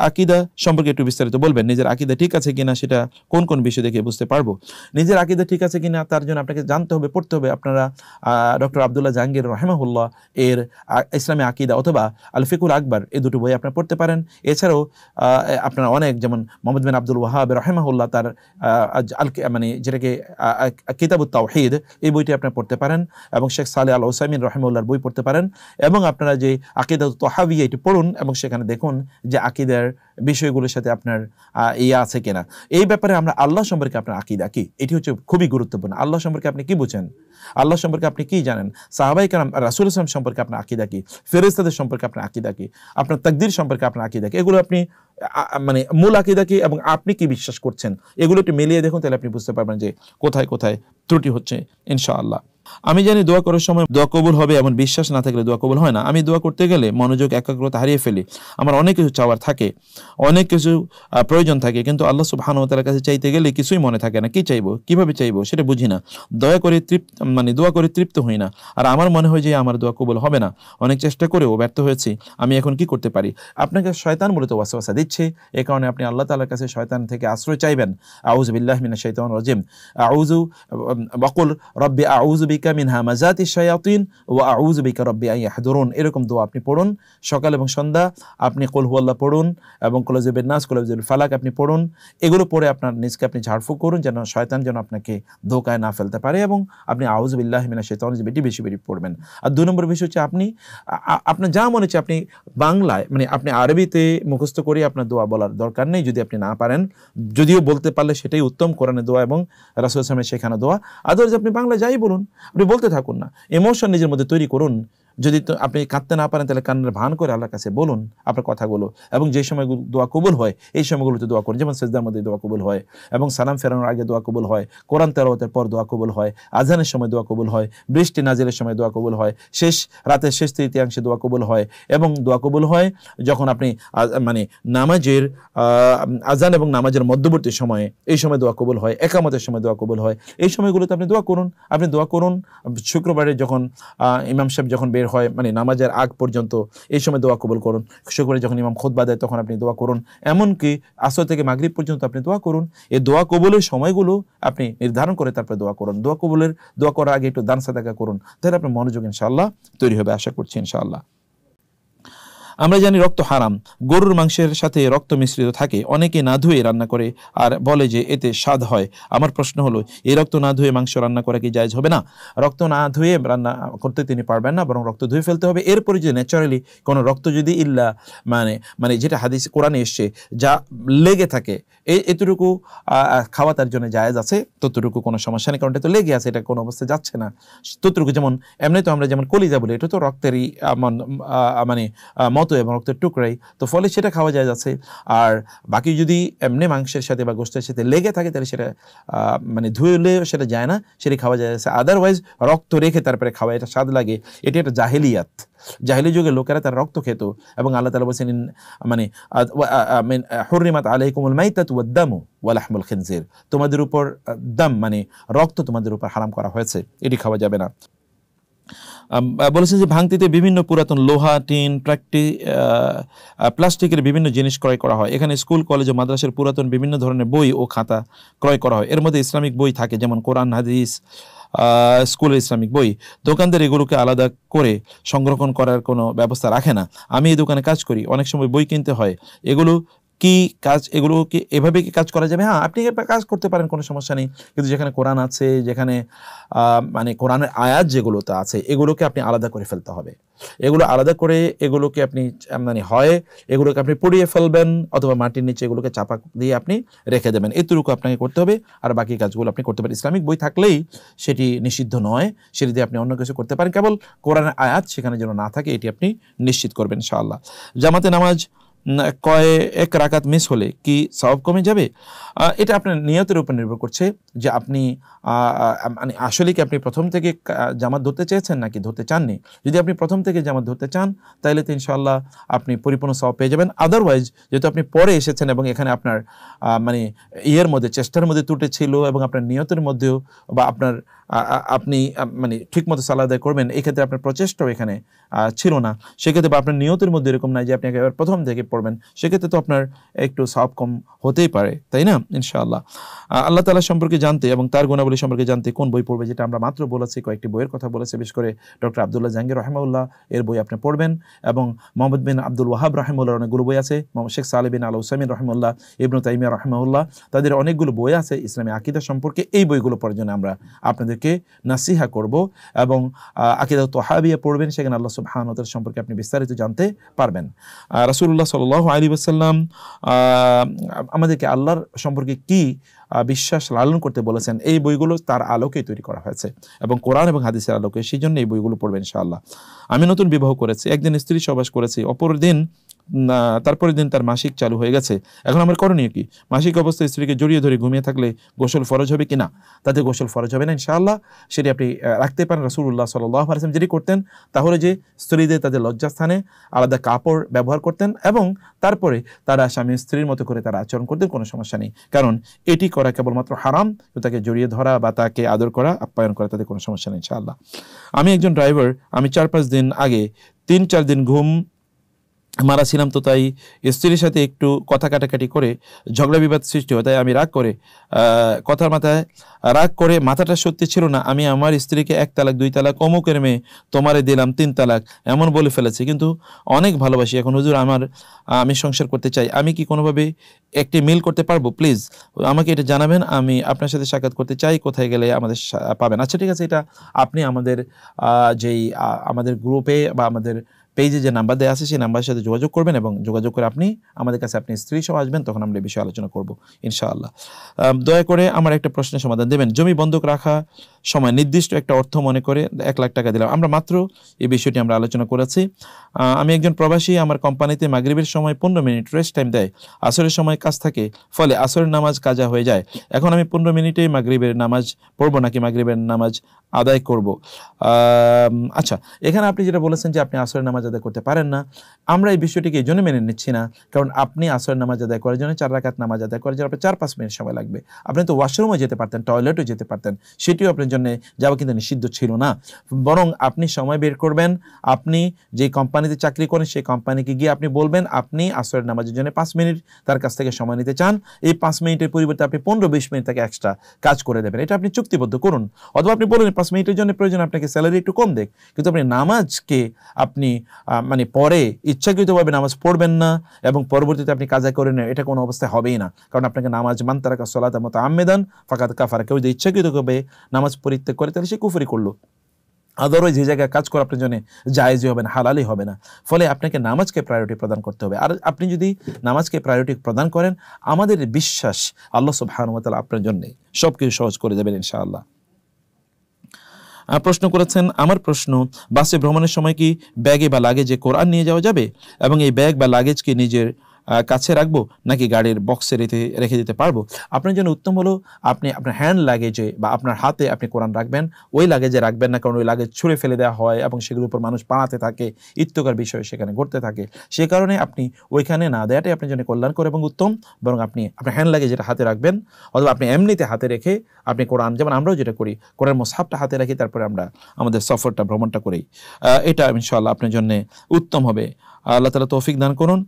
আকীদা সম্পর্কে একটু বিস্তারিত বলবেন। নিজের আকীদা ঠিক আছে কিনা সেটা কোন কোন বিষয় দেখে বুঝতে পারবো। নিজের আকীদা ঠিক আছে কিনা তার জন্য আপনাকে জানতে হবে, পড়তে হবে। আপনারা ডক্টর আব্দুল্লাহ জাহাঙ্গীর রাহিমাহুল্লাহ এর ইসলামী আকীদা অথবা আল ফিকুল আকবর এই দুটো বই আপনারা পড়তে পারেন। এছাড়াও আপনারা অনেক, যেমন মোহাম্মদ বিন আব্দুল ওয়াহাব রাহিমাহুল্লাহ তার মানে যেটাকে কিতাবুত তাওহীদ এই বইটি আপনারা পড়তে পারেন, এবং শেখ সালেহ আল উসাইমিন রাহিমাহুল্লাহর বই পড়তে পারেন। এবং আপনারা যে আকীদাতুত তাহাওয়িয়া এটি পড়ুন এবং সেখানে দেখুন যে আকীদার বিষয়গুলোর সাথে আপনার আছে কিনা। এই ব্যাপারে আমরা আল্লাহ সম্পর্কে আপনার আকীদা কি, এটি হচ্ছে খুবই গুরুত্বপূর্ণ। আল্লাহ সম্পর্কে আপনি কি বুঝেন, আল্লাহ সম্পর্কে আপনি কি জানেন, সাহাবায়ে কেরাম রাসূল সাল্লাল্লাহু আলাইহি ওয়াসাল্লাম সম্পর্কে আপনার আকীদা কি, ফেরেশতাদের সম্পর্কে আপনার আকীদা কি, আপনার তাকদীর সম্পর্কে আপনার আকীদা কি, এগুলো আপনি মানে মূল আকীদা কি এবং আপনি কি বিশ্বাস করছেন এগুলো একটু মিলিয়ে দেখুন, তাহলে আপনি বুঝতে পারবেন যে কোথায় কোথায় ত্রুটি হচ্ছে ইনশাআল্লাহ। আমি জানি দোয়া করার সময় দোয়া কবুল হবে এমন বিশ্বাস না থাকলে দোয়া কবুল হয় না। আমি দোয়া করতে গেলে মনোযোগ একাগ্রতা হারিয়ে ফেলি। আমার অনেক কিছু চাওয়ার থাকে, অনেক কিছু প্রয়োজন থাকে, কিন্তু আল্লাহ সুবহানাহু ওয়া তাআলার কাছে চাইতে গেলে কিছুই মনে থাকে না। কি চাইবো, কিভাবে চাইবো সেটা বুঝি না। দোয়া করে তৃপ্ত হই না। আর আমার মনে হয় যে আমার দোয়া কবুল হবে না। অনেক চেষ্টা করেও ব্যর্থ হয়েছি। আমি এখন কি করতে পারি? আপনাকে শয়তান মূলত ওয়াসওয়াসা দিচ্ছে, এই কারণে আপনি আল্লাহ তাআলার কাছে শয়তান থেকে আশ্রয় চাইবেন। আউযু বিল্লাহি মিনাশ শাইতানির রাজিম, আউযু ওয়াকুল রব্বি আউযু বিকা মিন হামাযাতিশ শায়াতিন ওয়া আউযু বিকা রব্বি আন ইয়াহদুরুন। এরকম দোয়া আপনি পড়ুন সকাল এবং সন্ধ্যা। আপনি কুল হুয়াল্লাহ পড়ুন এবং কুল আউযু বিন নাস, কুল আউযু বিল ফালাক আপনি পড়ুন। এগুলো পড়ে আপনার নিজকে আপনি ঝাড়ফুঁক করুন, যেন শয়তান যেন আপনাকে ধোঁকায় না ফেলতে পারে, এবং আপনি আউযু বিল্লাহি মিনাশ শাইতানির রাজিম এটি বেশি বেশি পড়বেন। আর 2 নম্বর বিষয় হচ্ছে আপনি আপনার যা মনে হচ্ছে আপনি বাংলায় মানে আপনি আরবিতে মুখস্থ করে আপনার দোয়া বলার দরকার নেই যদি আপনি না পারেন। যদিও বলতে পারলে সেটাই উত্তম, কোরআনের দোয়া এবং রাসূল সাল্লাল্লাহু আলাইহি ওয়াসাল্লামের শেখানো দোয়া। আদারওয়াইজ আপনি বাংলা যাই বলুন, আপনি বলতে থাকুন না, ইমোশন নিজের মধ্যে তৈরি করুন। যদি আপনি কাঁদতে না পারেন তাহলে কান্নার ভান করে আল্লাহর কাছে বলুন আপনার কথাগুলো, এবং যে সময় দোয়া কবুল হয় এই সময়গুলোতে দোয়া করুন। যেমন সিজদার মধ্যে দোয়া কবুল হয়, এবং সালাম ফেরানোর আগে দোয়া কবুল হয়, কোরআন তেলাওয়াতের পর দোয়া কবুল হয়, আজানের সময় দোয়া কবুল হয়, বৃষ্টি নাজিলের সময় দোয়া কবুল হয়, রাতের শেষ তৃতীয়াংশে দোয়া কবুল হয়, এবং দোয়া কবুল হয় যখন আপনি মানে নামাজের আজান এবং নামাজের মধ্যবর্তী সময়ে, এই সময় দোয়া কবুল হয়, একামতের সময় দোয়া কবুল হয়। এই সময়গুলোতে আপনি দোয়া করুন। আপনি দোয়া করুন শুক্রবারে যখন ইমাম সাহেব যখন বের হয় মানে নামাজের আগ পর্যন্ত, এই সময় দোয়া কবুল করুন। শুক্রবারে যখন ইমাম খুতবা দেয় তখন আপনি দোয়া করুন। এমনকি আসর থেকে মাগরিব পর্যন্ত আপনি দোয়া করুন। এই দোয়া কবুলের সময়গুলো আপনি নির্ধারণ করে তারপরে দোয়া করুন। দোয়া করার আগে একটু দান সাদাকা করুন, তাহলে আপনার মনোযোগ ইনশাআল্লাহ তৈরি হবে, আশা করছি ইনশাআল্লাহ। আমরা জানি রক্ত হারাম, গরুর মাংসের সাথে রক্ত মিশ্রিত থাকে। অনেকে না ধুয়ে রান্না করে আর বলে যে এতে স্বাদ হয়। আমার প্রশ্ন হলো, এই রক্ত না ধুয়ে মাংস রান্না করা কি জায়েজ হবে না? রক্ত না ধুয়ে রান্না করতে তিনি পারবেন না, বরং রক্ত ধুয়ে ফেলতে হবে। এরপরে যদি ন্যাচারালি কোনো রক্ত যদি ইল্লা মানে যেটা হাদিস কোরআনে এসছে যা লেগে থাকে, এতটুকু খাওয়া তার জন্য জায়েজ আছে, ততটুকু কোনো সমস্যা নেই, কারণ এটা তো লেগে আছে, এটা কোনো অবস্থায় যাচ্ছে না। ততটুকু যেমন এমনি তো আমরা যেমন কলিজা বলি, এটা তো রক্তেরই মানে মতো এবং রক্তের টুকরাই, তো ফলে সেটা খাওয়া যায় যাচ্ছে। আর বাকি যদি এমনি মাংসের সাথে বা গোশতের সাথে লেগে থাকে তাহলে সেটা মানে ধুলে সেটা যায় না, সেটা খাওয়া যায় যাচ্ছে। আদারওয়াইজ রক্ত রেখে তারপরে খাওয়া, এটা স্বাদ লাগে, এটা একটা জাহেলিয়াত। জাহেলি যুগে লোকেরা তার রক্ত খেত, এবং আল্লাহ তাআলা বলেছেন মানে হুররিমাত আলাইকুমুল মাইতাতু ওয়াদ-দামু ওয়া লাহমুল খিনজির, তোমাদের উপর দাম মানে রক্ত তোমাদের উপর হারাম করা হয়েছে, এটি খাওয়া যাবে না। বলেছেন যে ভাঙতিতে বিভিন্ন পুরাতন লোহা, টিন, প্লাস্টিকের বিভিন্ন জিনিস ক্রয় করা হয়। এখানে স্কুল, কলেজ ও মাদ্রাসার পুরাতন বিভিন্ন ধরনের বই ও খাতা ক্রয় করা হয়। এর মধ্যে ইসলামিক বই থাকে, যেমন কোরআন, হাদিস, স্কুলের ইসলামিক বই। দোকানদার এগুলোকে আলাদা করে সংরক্ষণ করার কোনো ব্যবস্থা রাখে না। আমি এই দোকানে কাজ করি, অনেক সময় বই কিনতে হয়। এগুলো কি এভাবে কি কাজ করা যাবে? হ্যাঁ, আপনি কাজ করতে পারেন, কোনো সমস্যা নেই, কিন্তু যেখানে কোরআন আছে, যেখানে মানে কোরআনের আয়াত যেগুলোতে আছে, এগুলোকে আপনি আলাদা করে ফেলতে হবে। এগুলো আলাদা করে এগুলোকে আপনি মানে হয় এগুলোকে আপনি পুড়িয়ে ফেলবেন, অথবা মাটির নিচে এগুলোকে চাপা দিয়ে আপনি রেখে দেবেন। এতটুকু আপনাকে করতে হবে, আর বাকি কাজগুলো আপনি করতে পারেন। ইসলামিক বই থাকলেই সেটি নিষিদ্ধ নয়, সেটি দিয়ে আপনি অন্য কিছু করতে পারেন, কেবল কোরআনের আয়াত সেখানে যেন না থাকে এটি আপনি নিশ্চিত করবেন ইনশাআল্লাহ। জামাতে নামাজ এক রাকাত মিস হলে কি সওয়াব কমে যাবে? এটা আপনার নিয়তের উপর নির্ভর করছে যে আপনি মানে আসলে কি আপনি প্রথম থেকে জামাত ধরতে চেয়েছেন নাকি ধরতে চাননি। যদি আপনি প্রথম থেকে জামাত ধরতে চান তাহলে তো ইনশাআল্লাহ আপনি পরিপূর্ণ সওয়াব পেয়ে যাবেন। আদারওয়াইজ যেহেতু আপনি পরে এসেছেন এবং এখানে আপনার মানে চেষ্টার মধ্যে ত্রুটি ছিল, এবং আপনার নিয়তের মধ্যেও বা আপনার আপনি মানে ঠিকমতো সালাত আদায় করবেন, এই ক্ষেত্রে আপনার প্রচেষ্টাও এখানে ছিল না, সেক্ষেত্রে বা আপনার নিয়তের মধ্যে এরকম নাই যে আপনি একেবারে প্রথম থেকে পড়বেন, সেক্ষেত্রে তো আপনার একটু সওয়াব কম হতেই পারে, তাই না? ইনশাআল্লাহ আল্লাহ তাআলা সম্পর্কে জানতে এবং তার গুণাবলী সম্পর্কে জানতে কোন বই পড়বে, যেটা আমরা মাত্র বলেছি, কয়েকটি বইয়ের কথা বলেছি, বিশেষ করে ডক্টর আব্দুল্লাহ জাহাঙ্গীর রাহিমাহুল্লাহ এর বই আপনি পড়বেন, এবং মোহাম্মদ বিন আব্দুল ওয়াহাব রাহিমাহুল্লাহর অনেকগুলো বই আছে, মোহাম্মদ শেখ সালেহ বিন আল উসাইমিন রাহিমাহুল্লাহ, ইবনু তাইমিয়া রাহিমাহুল্লাহ, তাদের অনেকগুলো বই আছে ইসলামী আকীদা সম্পর্কে। এই বইগুলো পড়ার জন্য আমরা আপনাদেরকে নাসিহা করব, এবং আকীদা তাহাবিয়া পড়বেন, সেখানে আল্লাহ সুবহানাহু ওয়া তাআলা সম্পর্কে আপনি বিস্তারিত জানতে পারবেন। রাসূলুল্লাহ সাল্লাল্লাহু আলাইহি ওয়াসাল্লাম আমাদেরকে আল্লাহর সম্পর্কে কি বিশ্বাস লালন করতে বলেছেন, এই বইগুলো তার আলোকেই তৈরি করা হয়েছে, এবং কোরআন এবং হাদিসের আলোকে, সেই জন্য এই বইগুলো পড়বেন ইনশাআল্লাহ। আমি নতুন বিবাহ করেছি, একদিন স্ত্রী সহবাস করেছি, তারপরের দিন তার মাসিক চালু হয়ে গেছে, এখন আমার করণীয় কি? মাসিক অবস্থায় স্ত্রীকে জড়িয়ে ধরে ঘুমিয়ে থাকলে গোসল ফরজ হবে কিনা? তাতে গোসল ফরজ হবে না ইনশাআল্লাহ, সেটি আপনি রাখতে পারেন। রাসূলুল্লাহ সাল্লাল্লাহু আলাইহি ওয়াসাল্লাম যেটি করতেন, তাহলে যে স্ত্রীদের তাদের লজ্জাস্থানে আলাদা কাপড় ব্যবহার করতেন, এবং তারপরে তারা স্বামী স্ত্রীর মতো করে তারা আচরণ করতেন, কোনো সমস্যা নেই, কারণ এটি করা কেবলমাত্র হারাম, তাকে জড়িয়ে ধরা বা তাকে আদর করা, আপ্যায়ন করা, তাতে কোনো সমস্যা নেই ইনশাআল্লাহ। আমি একজন ড্রাইভার, আমি 4-5 দিন আগে 3-4 দিন ঘুম মারা ছিলাম, তো তাই স্ত্রীর সাথে একটু কথা কাটাকাটি করে ঝগড়া বিবাদ সৃষ্টি হয়, তাই আমি রাগ করে মাথাটা সত্যি ছিল না, আমি আমার স্ত্রীকে 1 তালাক 2 তালাক অমুকের মেয়ে তোমারে দিলাম 3 তালাক এমন বলে ফেলেছি, কিন্তু অনেক ভালোবাসি এখন হুজুর, আমি সংসার করতে চাই, আমি কি কোনোভাবে একটি মিল করতে পারবো? প্লিজ আমাকে এটা জানাবেন, আমি আপনার সাথে সাক্ষাৎ করতে চাই, কোথায় গেলে আমাদের পাবেন? আচ্ছা ঠিক আছে, এটা আপনি আমাদের গ্রুপে বা আমাদের পেজে যে নাম্বার দেওয়া আছে সেই নাম্বারের সাথে যোগাযোগ করবেন, এবং যোগাযোগ করে আপনি আমাদের কাছে আপনি স্ত্রী সহ আসবেন, তখন আমরা এই বিষয়ে আলোচনা করব ইনশাআল্লাহ। দয়া করে আমার একটা প্রশ্নের সমাধান দেবেন। জমি বন্ধক রাখা সময় নির্দিষ্ট একটা অর্থ মনে করে 1 লাখ টাকা দিলাম, আমরা মাত্র এই বিষয়টি আমরা আলোচনা করেছি। আমি একজন প্রবাসী, আমার কোম্পানিতে মাগরিবের সময় 15 মিনিট রেস্ট টাইম দেয়, আসরের সময় কাজ থাকে, ফলে আসরের নামাজ কাজা হয়ে যায়। এখন আমি 15 মিনিটেই মাগরিবের নামাজ পড়বো নাকি মাগরিবের নামাজ আদায় করব? আচ্ছা, এখানে আপনি যেটা বলেছেন যে আপনি আসরের নামাজ আদায় করতে পারেন না, আমরা এই বিষয়টিকে এই জন্য মেনে নিচ্ছি না, কারণ আপনি আসরের নামাজ আদায় করার জন্য 4 রাকাত নামাজ আদায় করার জন্য আপনার 4-5 মিনিট সময় লাগবে। আপনি তো ওয়াশরুমে যেতে পারতেন, টয়লেটও যেতে পারতেন, সেটিও আপনার জন্য যাওয়া কিন্তু নিষিদ্ধ ছিল না। বরং আপনি সময় বের করবেন, আপনি যে কোম্পানিতে চাকরি করেন সেই কোম্পানিকে গিয়ে আপনি বলবেন আপনি আসরের নামাজের জন্য 5 মিনিট তার কাছ থেকে সময় নিতে চান, এই 5 মিনিটের পরিবর্তে আপনি 15-20 মিনিট তাকে এক্সট্রা কাজ করে দেবেন, এটা আপনি চুক্তিবদ্ধ করুন। অথবা আপনি বলেন 5 মিনিটের জন্য প্রয়োজন আপনাকে স্যালারি একটু কম দেখ, কিন্তু আপনি নামাজকে আপনি মানে পরে ইচ্ছাকৃতভাবে নামাজ পড়বেন না এবং পরবর্তীতে আপনি কাজা করে নেন, এটা কোনো অবস্থায় হবেই না, কারণ আপনাকে নামাজ মান তারাকা সালাতা মুতাআম্মিদান ফাকাদ কাফারা, কেউ যদি ইচ্ছাকৃতভাবে নামাজ পরিত্যাগ করে তাহলে সে কুফরি করলো। আদারওয়াইজ যে জায়গায় কাজ করা আপনার জন্য জায়েজই হবে না, হালালই হবে না। ফলে আপনাকে নামাজকে প্রায়োরিটি প্রদান করতে হবে, আর আপনি যদি নামাজকে প্রায়োরিটি প্রদান করেন, আমাদের বিশ্বাস আল্লাহ সুবহানাহু ওয়া তাআলা আপনার জন্য সব কিছু সহজ করে দেবেন ইনশাআল্লাহ। প্রশ্ন করেছেন, আমার প্রশ্ন, বাসে ভ্রমণের সময় কি ব্যাগে বা লাগেজে কোরআন নিয়ে যাওয়া যাবে, এবং এই ব্যাগ বা লাগেজ কি নিজের কাছে রাখবো নাকি গাড়ির বক্সে রেখে দিতে পারবো? আপনার জন্য উত্তম হলো আপনি আপনার হ্যান্ড লাগেজে বা আপনার হাতে আপনি কোরআন রাখবেন, ওই লাগেজে রাখবেন না, কারণ ওই লাগেজ ছুঁড়ে ফেলে দেওয়া হয় এবং সেগুলোর উপর মানুষ পাড়াতে থাকে, ইত্যকার বিষয় সেখানে ঘটতে থাকে, সে কারণে আপনি ওইখানে না দেওয়াটাই আপনার জন্য কল্যাণকর এবং উত্তম। বরং আপনি আপনার হ্যান্ড লাগেজ যেটা হাতে রাখবেন, অথবা আপনি এমনিতে হাতে রেখে আপনি কোরআন, যেমন আমরাও যেটা করি, কোরআন মুসহাফটা হাতে রাখি, তারপরে আমরা আমাদের ভ্রমণটা করি, এটা ইনশাআল্লাহ আপনার জন্য উত্তম হবে। আল্লাহ তাআলা তৌফিক দান করুন।